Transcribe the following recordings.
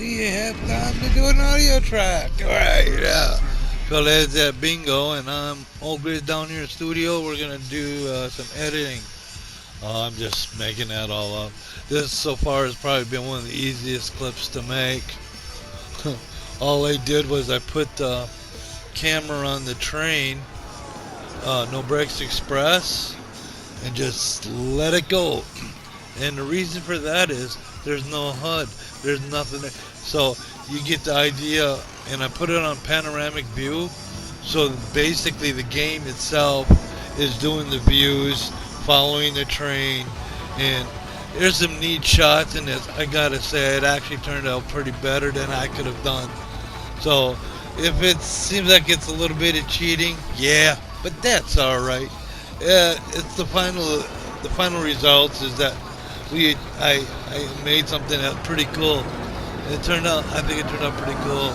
we have time to do an audio track. Alright, yeah. PhylEd's at Bingo, and I'm OelGrez down here in the studio. We're gonna do some editing. I'm just making that all up. This so far has probably been one of the easiest clips to make. All I did was I put the camera on the train, No Brakes Express, and just let it go. And the reason for that is there's no HUD, there's nothing there. So you get the idea, and I put it on panoramic view. So basically, the game itself is doing the views, following the train, and there's some neat shots in this. I gotta say, it actually turned out pretty better than I could have done. So if it seems like it's a little bit of cheating, yeah, but that's all right. It's the final results is that I made something that's pretty cool. I think it turned out pretty cool.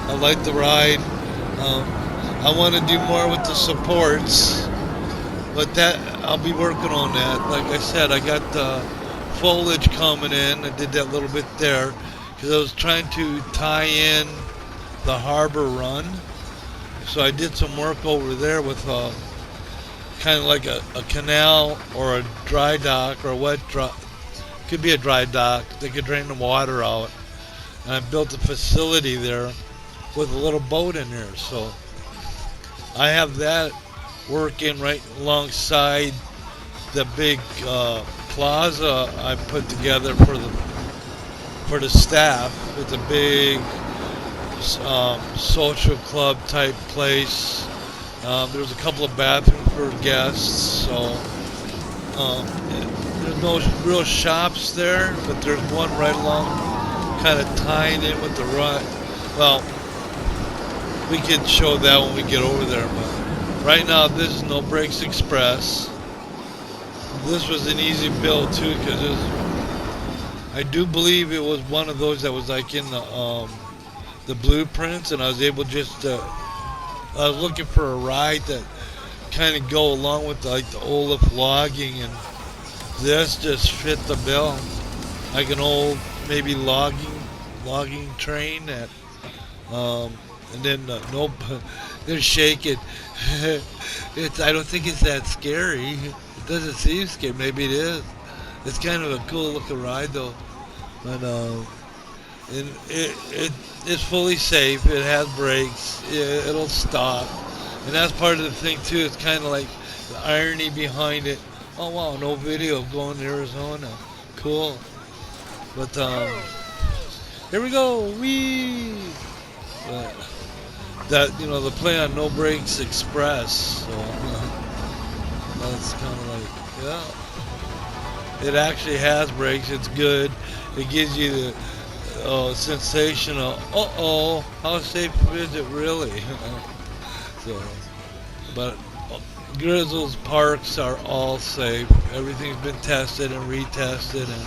I like the ride. I want to do more with the supports, but that I'll be working on that. Like I said, I got the foliage coming in. I did that little bit there because I was trying to tie in the harbor run. So I did some work over there with kind of like a canal or a dry dock or a wet dock. Could be a dry dock. They could drain the water out. And I built a facility there with a little boat in there. So I have that working right alongside the big plaza I put together for the staff. It's a big social club type place. There's a couple of bathrooms for guests, so there's no real shops there, but there's one right along, kind of tying in with the run. Well, we can show that when we get over there, but right now this is No Brakes Express. This was an easy build too, because I do believe it was one of those that was like in the blueprints, and I was able just to, I was looking for a ride that kind of go along with like the Olaf logging, and this just fit the bill. Like an old maybe logging train that and then nope, they're shaking. I don't think it's that scary. It doesn't seem scary. Maybe it is. It's kind of a cool looking ride though, but and it's fully safe. It has brakes. It'll stop, and that's part of the thing too. It's kind of like the irony behind it. Oh wow, no video of going to Arizona. Cool. But here we go. Wee. That the play on No Brakes Express. So that's kind of like yeah. It actually has brakes. It's good. It gives you the sensation of how safe is it really? So, but Grizzle's parks are all safe. Everything's been tested and retested, and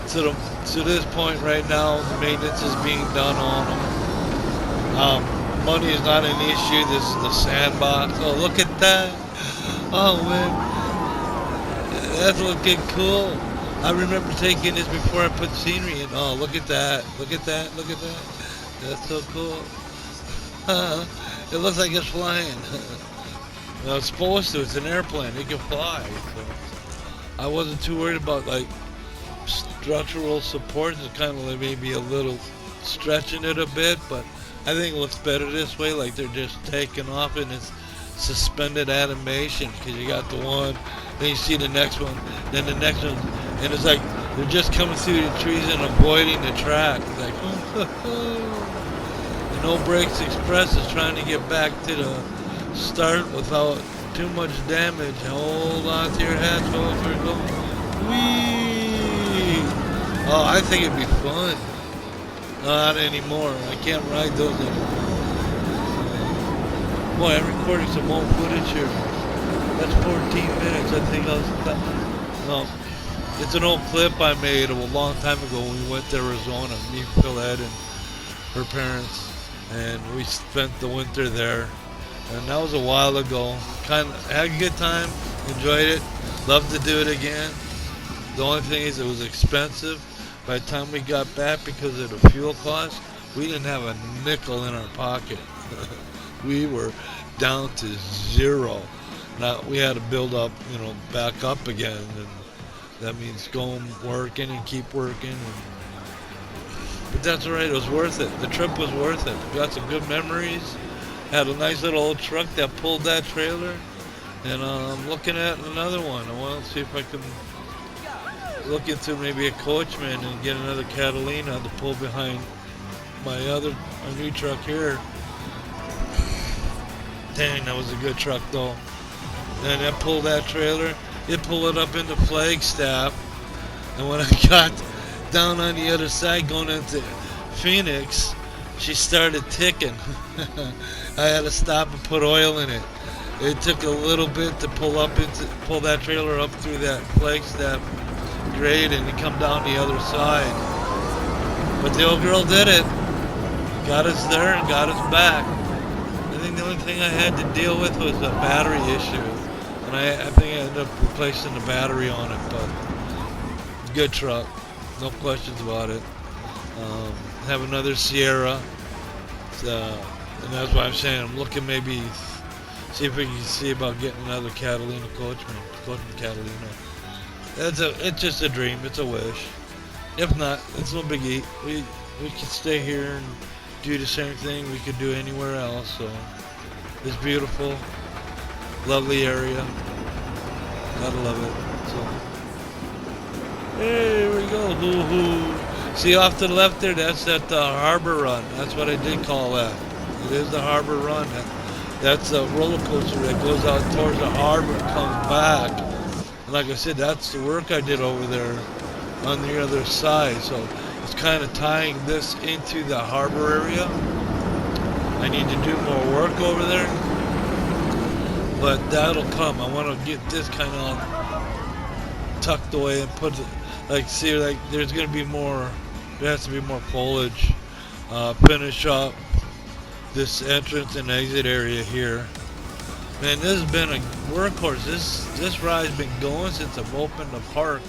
to this point right now, the maintenance is being done on them. Money is not an issue. This is the sandbox. Oh, look at that! Oh man, that's looking cool. I remember taking this before I put scenery in. Oh, look at that! Look at that! Look at that! That's so cool. It looks like it's flying. Well, it's supposed to. It's an airplane. It can fly. So I wasn't too worried about like structural supports. It's kind of like maybe a little stretching it a bit, but I think it looks better this way. Like they're just taking off and it's suspended animation, because you got the one, then you see the next one, then the next one, and it's like they're just coming through the trees and avoiding the track. It's like, the No Brakes Express is trying to get back to the start without too much damage. Hold on to your hats, folks. We're going. Whee! Oh, I think it'd be fun. Not anymore. I can't ride those anymore. Boy, I'm recording some old footage here. That's 14 minutes. I think I was. No, it's an old clip I made a long time ago when we went to Arizona. Me, PhylEd, and her parents, and we spent the winter there. And that was a while ago. Kind of had a good time, enjoyed it, love to do it again. The only thing is it was expensive. By the time we got back, because of the fuel cost, we didn't have a nickel in our pocket. We were down to zero. Now we had to build up, back up again, and that means going working and keep working. But that's all right. It was worth it. The trip was worth it. Got some good memories. Had a nice little old truck that pulled that trailer, and I'm looking at another one. I want to see if I can look into maybe a Coachman and get another Catalina to pull behind my new truck here. Dang, that was a good truck though. And I pulled that trailer. It pulled it up into Flagstaff, and when I got down on the other side going into Phoenix, she started ticking. I had to stop and put oil in it. It took a little bit to pull that trailer up through that Flagstaff grade and come down the other side. But the old girl did it. Got us there and got us back. I think the only thing I had to deal with was a battery issue. And I think I ended up replacing the battery on it. But good truck. No questions about it. Have another Sierra. And that's why I'm saying I'm looking maybe see if we can see about getting another Catalina Coachman Catalina. It's just a dream. It's a wish. If not, it's no biggie. We can stay here and do the same thing we could do anywhere else. So it's beautiful, lovely area. Gotta love it. So hey, here we go. Hoo hoo. See off to the left there? That's that harbor run. That's what I did call that. It is the harbor run. That's a roller coaster that goes out towards the harbor and comes back. And like I said, that's the work I did over there on the other side. So it's kind of tying this into the harbor area. I need to do more work over there, but that'll come. I want to get this kind of tucked away and put it, there's going to be more, there has to be more foliage. Finish up this entrance and exit area here. Man, this has been a workhorse. This ride's been going since I've opened the park.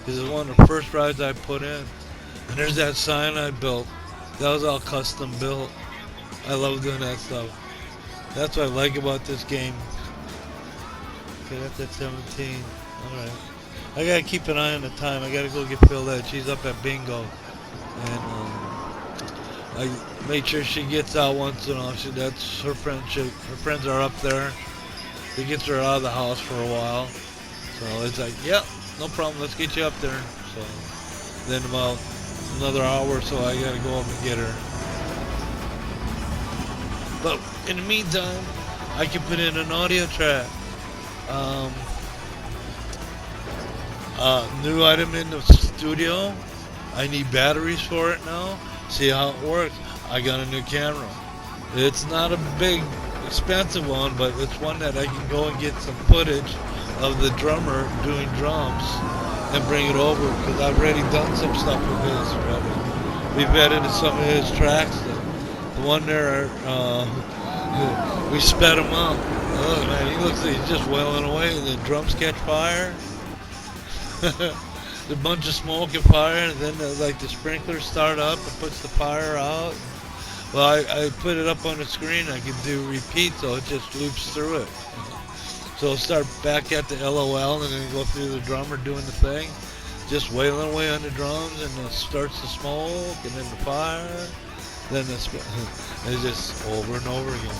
This is one of the first rides I put in. And there's that sign I built. That was all custom built. I love doing that stuff. That's what I like about this game. Okay, that's at 17. Alright. I gotta keep an eye on the time. I gotta go get PhylEd. She's up at bingo. And I make sure she gets out once in a while. That's her friend. Her friends are up there. It gets her out of the house for a while. So it's like, yep, no problem. Let's get you up there. So then about another hour or so, I gotta go up and get her. But in the meantime, I can put in an audio track. New item in the studio. I need batteries for it now. See how it works. I got a new camera. It's not a big, expensive one, but it's one that I can go and get some footage of the drummer doing drums and bring it over, because I've already done some stuff with his already. We've edited some of his tracks. The one there, we sped him up. Oh man, he looks like he's just wailing away, and the drums catch fire. A bunch of smoke and fire, and then the sprinklers start up and puts the fire out. Well, I put it up on the screen. I can do repeat, so it just loops through it. So it'll start back at the LOL and then go through the drummer doing the thing, just wailing away on the drums, and it starts the smoke and then the fire, then the and it's just over and over again.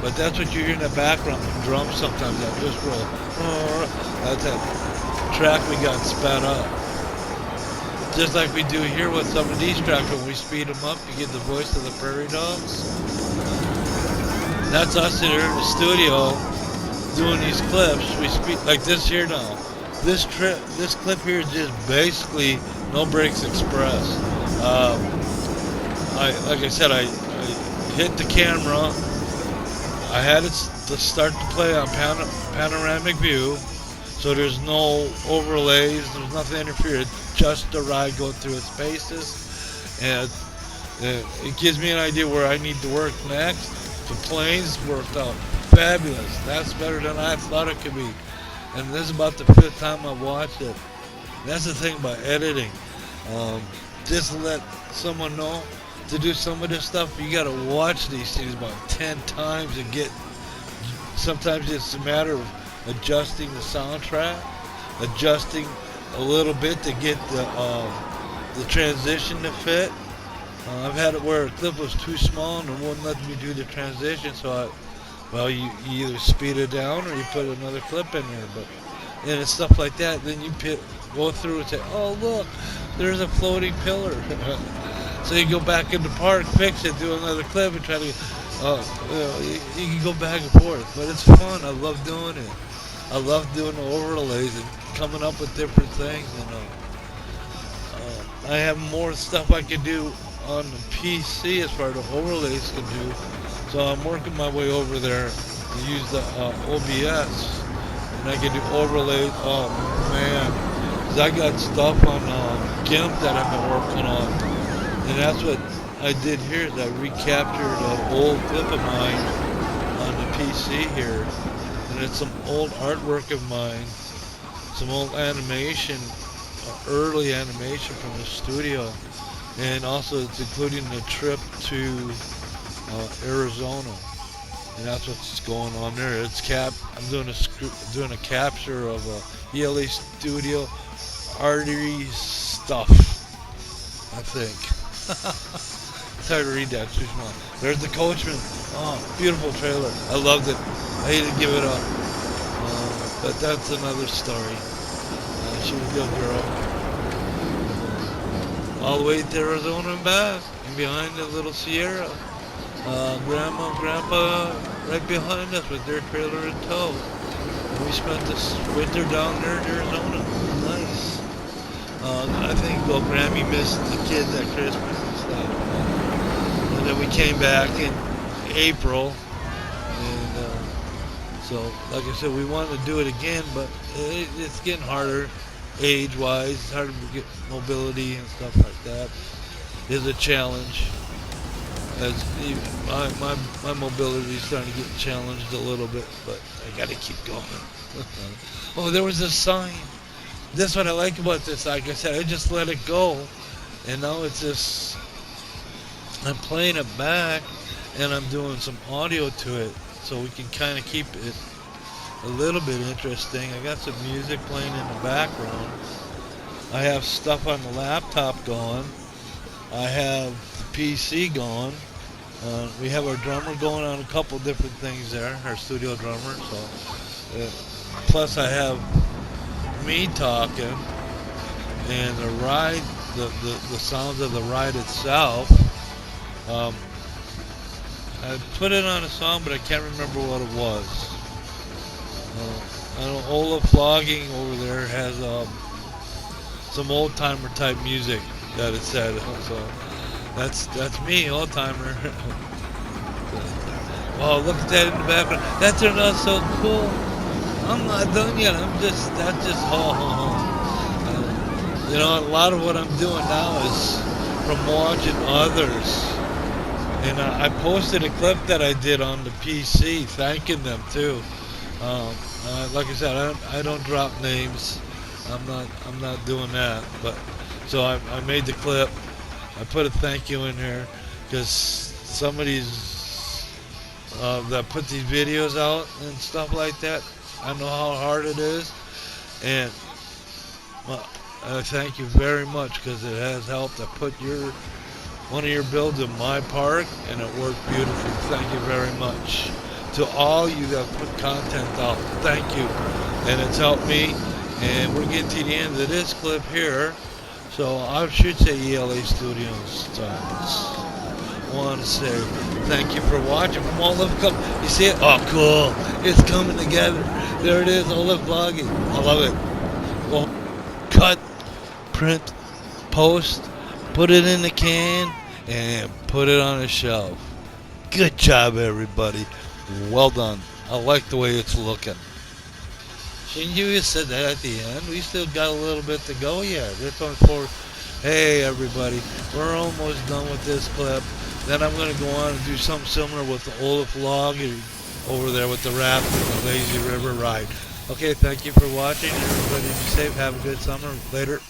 But that's what you hear in the background, the drums sometimes that just roll. That's that track we got sped up. Just like we do here with some of these tracks, when we speed them up, you get the voice of the prairie dogs. That's us here in the studio doing these clips. We speed like this here now. This clip here is just basically No Brakes Express. Like I said, I hit the camera. I had it to start to play on panoramic view, so there's no overlays, there's nothing interfered, just the ride going through its paces, and it gives me an idea where I need to work next. The planes worked out fabulous. That's better than I thought it could be, and this is about the 5th time I've watched it. That's the thing about editing. Um, just to let someone know, to do some of this stuff, you gotta watch these things about 10 times and get. Sometimes it's a matter of adjusting the soundtrack, adjusting a little bit to get the transition to fit. I've had it where a clip was too small and it wouldn't let me do the transition, so you either speed it down or you put another clip in there. But and it's stuff like that. Then you go through and say, "Oh look, there's a floating pillar." So you go back in the park, fix it, do another clip, and try to. You can go back and forth, but it's fun. I love doing it. I love doing the overlays and coming up with different things. I have more stuff I can do on the PC as far as the overlays can do. So I'm working my way over there to use the OBS, and I can do overlays. Oh man, 'cause I got stuff on GIMP that I've been working on, and that's what I did here. Is I recaptured an old clip of mine on the PC here, and it's some old artwork of mine, some old animation, early animation from the studio, and also it's including the trip to Arizona, and that's what's going on there. I'm doing a capture of ELAstudio artery stuff, I think. It's hard to read that, too small. There's the Coachman. Oh, beautiful trailer. I loved it. I hate to give it up, but that's another story. She was a good girl. All the way to Arizona and back, and behind the little Sierra. Grandma and Grandpa right behind us with their trailer in tow. And we spent this winter down there in Arizona. Nice. I think Grammy missed the kids at Christmas and stuff. And then we came back in April. And so, like I said, we wanted to do it again, but it's getting harder age-wise. It's harder to get mobility and stuff like that. It's a challenge. As my mobility is starting to get challenged a little bit, but I got to keep going. Oh, there was a sign. That's what I like about this. Like I said, I just let it go, and now it's just I'm playing it back, and I'm doing some audio to it, so we can kind of keep it a little bit interesting. I got some music playing in the background. I have stuff on the laptop going. I have the PC going. We have our drummer going on a couple different things there, our studio drummer. So, plus I have me talking and the ride, the sounds of the ride itself. I put it on a song, but I can't remember what it was. I know Olaf Vlogging over there has some old timer type music that it said. So that's me, old timer. Wow, look at that in the background. That turned out so cool. I'm not done yet. That's just you know, a lot of what I'm doing now is from watching others. And I posted a clip that I did on the PC, thanking them too. Like I said, I don't drop names. I'm not doing that. But so I made the clip. I put a thank you in here because some of these that put these videos out and stuff like that, I know how hard it is, and well, I thank you very much because it has helped. I put one of your builds in my park, and it worked beautifully. Thank you very much. To all you that put content out, thank you. And it's helped me. And we're getting to the end of this clip here. So I should say ELAstudio starts. I want to say thank you for watching from all of them. You see it? Oh, cool. It's coming together. There it is, Olaf Vlogging. I love it. Well, cut, print, post, put it in the can, and put it on a shelf. Good job, everybody. Well done. I like the way it's looking. Shouldn't you have said that at the end? We still got a little bit to go yet. It's on for. Hey, everybody. We're almost done with this clip. Then I'm going to go on and do something similar with the Olaf log over there with the raft and the lazy river ride. Okay, thank you for watching. Everybody be safe. Have a good summer. Later.